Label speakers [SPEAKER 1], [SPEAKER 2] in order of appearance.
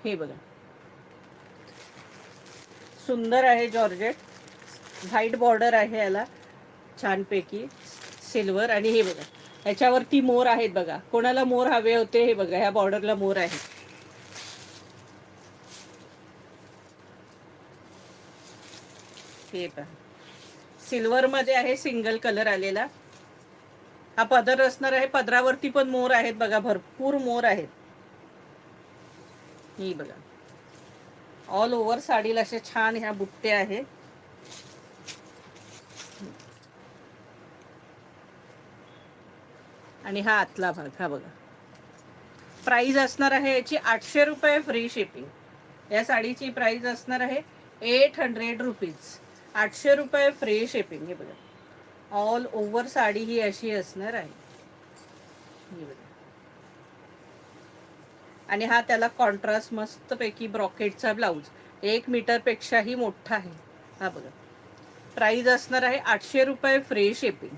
[SPEAKER 1] हे बघा, सुंदर आहे जॉर्जेट, व्हाईट बॉर्डर आहे याला छानपैकी सिल्वर. आणि हे बघा याच्यावरती मोर आहेत बघा, कोणाला मोर हवे होते हे बघा, ह्या बॉर्डरला मोर आहे. हे पहा, सिल्वर मध्ये आहे, सिंगल कलर आलेला. हा पदर असणार आहे, पदरावरती पण मोर आहेत बघा, भरपूर मोर आहेत. ही बघा, ऑल ओव्हर साडीला असे छान ह्या बुट्टे आहे. आणि हा आतला भाग, हा बघा. प्राइस असणार आहे याची 800 रुपये फ्री शिपिंग. या साडीची प्राइस असणार आहे 800 रुपीज. 800 रुपये फ्री शिपिंग. हे बघा, ऑल ओव्हर साडी ही अशी असणार आहे. हे बघा, आणि हा त्याला कॉन्ट्रास्ट मस्तपैकी ब्रॉकेटचा ब्लाऊज, 1 मीटर पेक्षाही मोठा आहे. हा बघा, प्राइस असणार आहे 800 रुपये फ्री शिपिंग.